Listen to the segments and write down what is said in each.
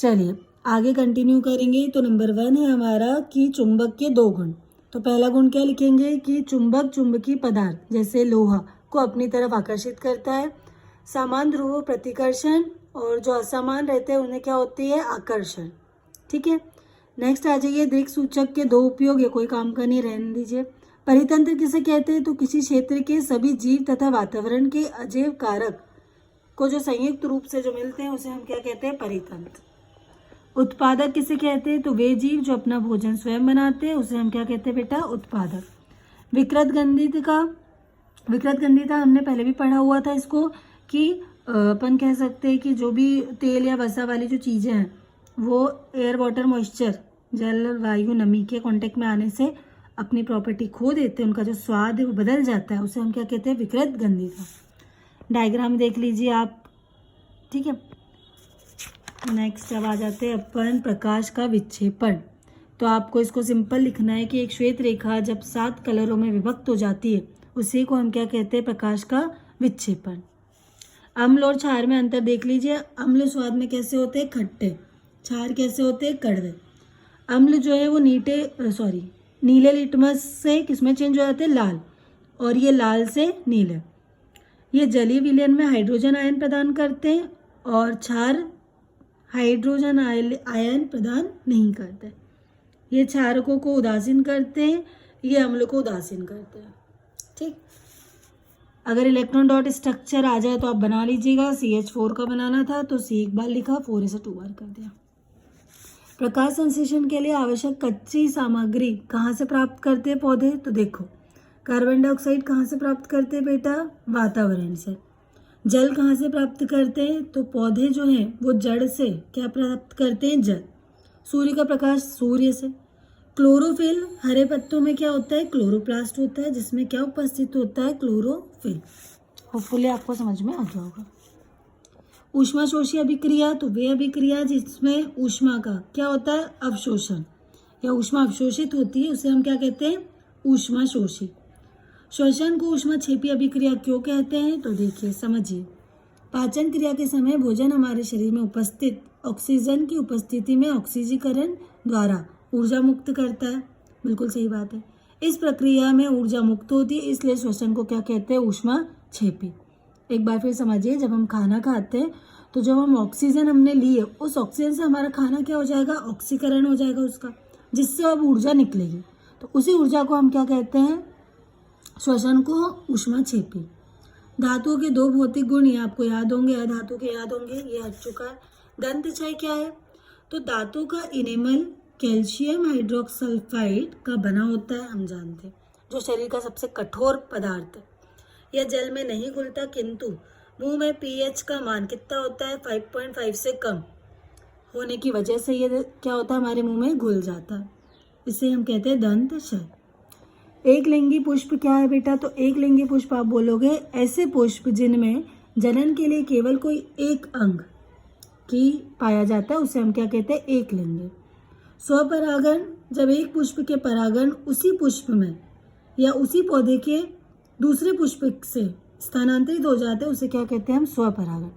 चलिए आगे कंटिन्यू करेंगे। तो नंबर 1 है हमारा कि चुंबक के 2 गुण। तो पहला गुण क्या लिखेंगे कि चुंबक चुंबकीय पदार्थ जैसे लोहा को अपनी तरफ आकर्षित करता है। समान ध्रुव प्रतिकर्षण और जो असमान रहते हैं उन्हें क्या होती है, आकर्षण। ठीक है, नेक्स्ट आ जाइए। दृक् सूचक के 2 उपयोग, ये कोई काम का नहीं, रहने दीजिए। परितंत्र किसे कहते हैं, तो किसी क्षेत्र के सभी जीव तथा वातावरण के अजैव कारक को जो संयुक्त रूप से जो मिलते हैं उसे हम क्या कहते हैं, परितंत्र। उत्पादक किसे कहते हैं, तो वे जीव जो अपना भोजन स्वयं बनाते हैं उसे हम क्या कहते हैं बेटा, उत्पादक। विकृत गंधिता हमने पहले भी पढ़ा हुआ था इसको कि अपन कह सकते हैं कि जो भी तेल या वसा वाली जो चीज़ें हैं वो एयर वाटर मॉइस्चर जल वायु नमी के कांटेक्ट में आने से अपनी प्रॉपर्टी खो देते हैं, उनका जो स्वाद है वो बदल जाता है, उसे हम क्या कहते हैं, विकृत गंधिता। डायग्राम देख लीजिए आप। ठीक है, नेक्स्ट अब आ जाते हैं अपन प्रकाश का विक्षेपण। तो आपको इसको सिंपल लिखना है कि एक श्वेत रेखा जब 7 कलरों में विभक्त हो जाती है उसी को हम क्या कहते हैं, प्रकाश का विक्षेपण। अम्ल और क्षार में अंतर देख लीजिए। अम्ल स्वाद में कैसे होते हैं, खट्टे। क्षार कैसे होते हैं, कड़वे। अम्ल जो है वो नीले लिटमस से किसमें चेंज हो जाते हैं, लाल, और ये लाल से नीले। ये जलीय विलयन में हाइड्रोजन आयन प्रदान करते हैं और क्षार हाइड्रोजन आयन प्रदान नहीं करते। ये क्षारकों को उदासीन करते हैं, ये अम्ल को उदासीन करते हैं। ठीक, अगर इलेक्ट्रॉन डॉट स्ट्रक्चर आ जाए तो आप बना लीजिएगा। CH4 का बनाना था तो C एक बार लिखा, 4 इसे 2 बार कर दिया। प्रकाश संश्लेषण के लिए आवश्यक कच्ची सामग्री कहाँ से प्राप्त करते हैं पौधे, तो देखो कार्बन डाइऑक्साइड कहाँ से प्राप्त करते हैं बेटा, वातावरण से। जल कहाँ से प्राप्त करते हैं, तो पौधे जो हैं वो जड़ से क्या प्राप्त करते हैं, जल। सूर्य का प्रकाश सूर्य से। क्लोरोफिल हरे पत्तों में क्या होता है, क्लोरोप्लास्ट होता है, जिसमें क्या उपस्थित होता है, क्लोरोफिल। होपफुली आपको समझ में आ गया होगा। ऊष्माशोषी अभिक्रिया, तो वे अभिक्रिया जिसमें ऊष्मा का क्या होता है, अवशोषण या ऊष्मा अवशोषित होती है उसे हम क्या कहते हैं, ऊष्माशोषी। श्वसन को ऊष्माक्षेपी अभिक्रिया क्यों कहते हैं, तो देखिए समझिए। पाचन क्रिया के समय भोजन हमारे शरीर में उपस्थित ऑक्सीजन की उपस्थिति में ऑक्सीजीकरण द्वारा ऊर्जा मुक्त करता है। बिल्कुल सही बात है। इस प्रक्रिया में ऊर्जा मुक्त होती है, इसलिए श्वसन को क्या कहते हैं, ऊष्माक्षेपी। एक बार फिर समझिए, जब हम खाना खाते हैं तो जब हम ऑक्सीजन हमने ली है उस ऑक्सीजन से हमारा खाना क्या हो जाएगा, ऑक्सीकरण हो जाएगा उसका, जिससे अब ऊर्जा निकलेगी। तो उसी ऊर्जा को हम क्या कहते हैं, श्वसन को ऊष्माक्षेपी। धातुओं के 2 भौतिक गुण, ये आपको याद होंगे, धातु के याद होंगे, ये हट चुका है। दंत क्षय क्या है, तो धातु का इनेमल कैल्शियम हाइड्रोक्सल्फाइड का बना होता है, हम जानते हैं, जो शरीर का सबसे कठोर पदार्थ है। यह जल में नहीं घुलता, किंतु मुंह में pH का मान कितना होता है, 5.5 से कम होने की वजह से ये क्या होता है, हमारे मुंह में घुल जाता है। इसे हम कहते हैं दंत क्षय। एक लिंगी पुष्प क्या है बेटा, तो एक लिंगी पुष्प आप बोलोगे ऐसे पुष्प जिनमें जनन के लिए केवल कोई एक अंग की पाया जाता है, उसे हम क्या कहते हैं, एक लिंगी। स्वपरागण, जब एक पुष्प के परागण उसी पुष्प में या उसी पौधे के दूसरे पुष्प से स्थानांतरित हो जाते हैं उसे क्या कहते हैं हम, स्वपरागण।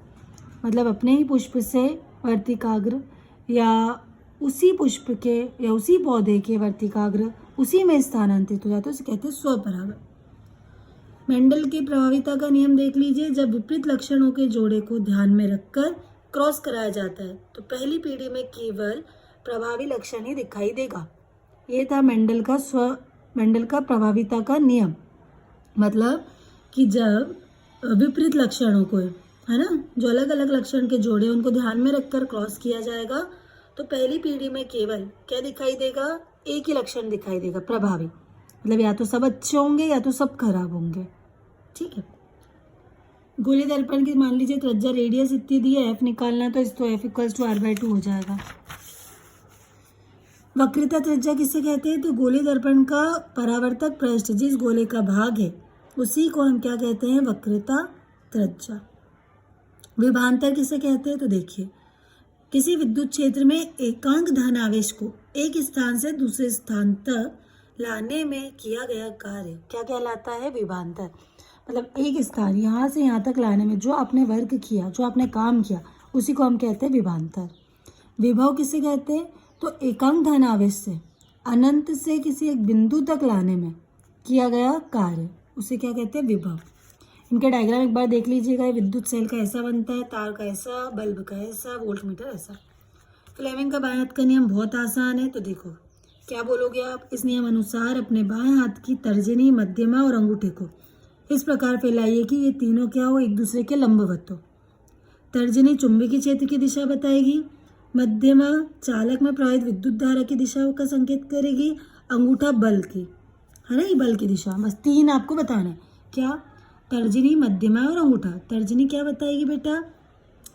मतलब अपने ही पुष्प से वर्तिकाग्र या उसी पुष्प के या उसी पौधे के वर्तिकाग्र उसी में स्थानांतरित हो जाते हैं, उसे कहते हैं स्वपरागण। मेंडल की प्रभाविता का नियम देख लीजिए। जब विपरीत लक्षणों के जोड़े को ध्यान में रखकर क्रॉस कराया जाता है तो पहली पीढ़ी में केवल प्रभावी लक्षण ही दिखाई देगा। ये था मेंडल का प्रभाविता का नियम। मतलब कि जब विपरीत लक्षणों को, है ना, जो अलग अलग लक्षण के जोड़े उनको ध्यान में रखकर क्रॉस किया जाएगा तो पहली पीढ़ी में केवल क्या दिखाई देगा, एक ही लक्षण दिखाई देगा, प्रभावी। मतलब या तो सब अच्छे होंगे या तो सब खराब होंगे। ठीक है, गोली दर्पण की मान लीजिए त्रिज्या रेडियस इतनी दी है, F निकालना तो इस तो F = R/2 हो जाएगा। वक्रता त्रिज्या किसे कहते हैं, तो गोली दर्पण का परावर्तक पृष्ठ जिस गोले का भाग है उसी को हम क्या कहते हैं, वक्रता त्रिज्या। विभवांतर किसे कहते हैं, तो देखिए किसी विद्युत क्षेत्र में एकांक धन आवेश को एक स्थान से दूसरे स्थान तक लाने में किया गया कार्य क्या कहलाता है, विभवांतर। मतलब एक स्थान यहाँ से यहाँ तक लाने में जो आपने वर्क किया, जो आपने काम किया, उसी को हम कहते हैं विभवांतर। विभव किसे कहते हैं? तो एकांक धन आवेश से अनंत से किसी एक बिंदु तक लाने में किया गया कार्य, उसे क्या कहते हैं? विभव। इनके डायग्राम एक बार देख लीजिएगा। विद्युत सेल का ऐसा बनता है, तार का ऐसा, बल्ब का ऐसा, वोल्टमीटर ऐसा। फ्लेमिंग का बाएं हाथ का नियम बहुत आसान है, तो देखो क्या बोलोगे आप? इस नियम अनुसार अपने बाएं हाथ की तर्जनी, मध्यमा और अंगूठे को इस प्रकार फैलाइए कि ये तीनों क्या हो? एक दूसरे के लंबवत हो। तर्जनी चुंबकीय क्षेत्र की दिशा बताएगी, मध्यमा चालक में प्रवाहित विद्युत धारा की दिशा का संकेत करेगी, अंगूठा बल की, है ना, ये बल की दिशा। बस तीन आपको बताना है। क्या? तर्जनी, मध्यमा और अंगूठा। तर्जनी क्या बताएगी बेटा?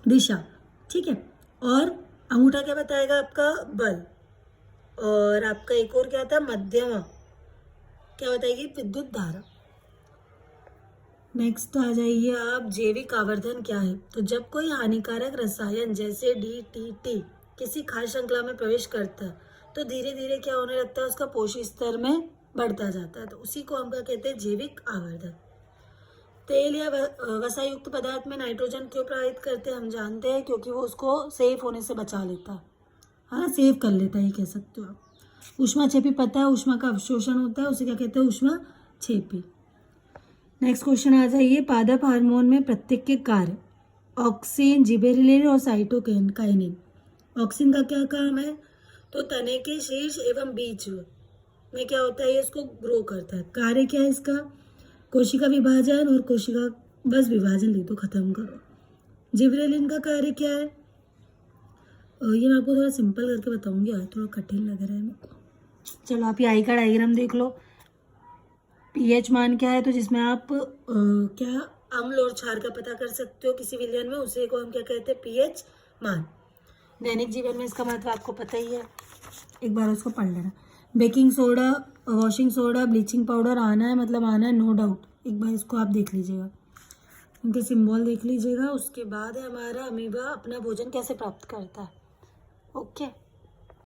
दिशा, ठीक है। और अंगूठा क्या बताएगा आपका? बल। और आपका एक और क्या था? मध्यमा क्या बताएगी? विद्युत धारा। नेक्स्ट आ जाइए आप, जैविक आवर्धन क्या है? तो जब कोई हानिकारक रसायन जैसे DDT किसी खाद्य श्रृंखला में प्रवेश करता है तो धीरे धीरे क्या होने लगता है? उसका पोषक स्तर में बढ़ता जाता है, तो उसी को हम क्या कहते हैं? जैविक आवर्धन। तेल या वसा युक्त पदार्थ में नाइट्रोजन क्यों प्रभावित करते हैं? हम जानते हैं, क्योंकि वो उसको सेफ होने से बचा लेता है ना, सेव कर लेता है, ये कह सकते हो आप। ऊष्माक्षेपी पता है, ऊष्मा का अवशोषण होता है, उसे क्या कहते हैं? ऊष्माक्षेपी। नेक्स्ट क्वेश्चन आ जाइए, पादप हार्मोन में प्रत्येक के कार्य ऑक्सिन, जिबेरेलिन और साइटोकाइनिन। ऑक्सिन का क्या काम है? तो तने के शीर्ष एवं बीज में क्या होता है? ये इसको ग्रो करता है। कार्य क्या है इसका? कोशिका विभाजन और कोशिका, बस विभाजन लिख दो, खत्म करो। जिबरेलिन का कार्य क्या है? ये मैं आपको थोड़ा सिंपल करके बताऊंगी, यार थोड़ा कठिन लग रहा है मेरे को। चलो आप ये आई का डायग्राम देख लो। पीएच मान क्या है? तो जिसमें आप क्या अम्ल और क्षार का पता कर सकते हो किसी विलयन में, उसे को हम क्या कहते हैं? पीएच मान। दैनिक जीवन में इसका महत्व आपको पता ही है, एक बार उसको पढ़ लेना। Baking soda, washing soda, bleaching powder आना है, मतलब आना है, नो डाउट। एक बार इसको आप देख लीजिएगा, उनके सिंबल देख लीजिएगा। उसके बाद है हमारा अमीबा अपना भोजन कैसे प्राप्त करता है। ओके।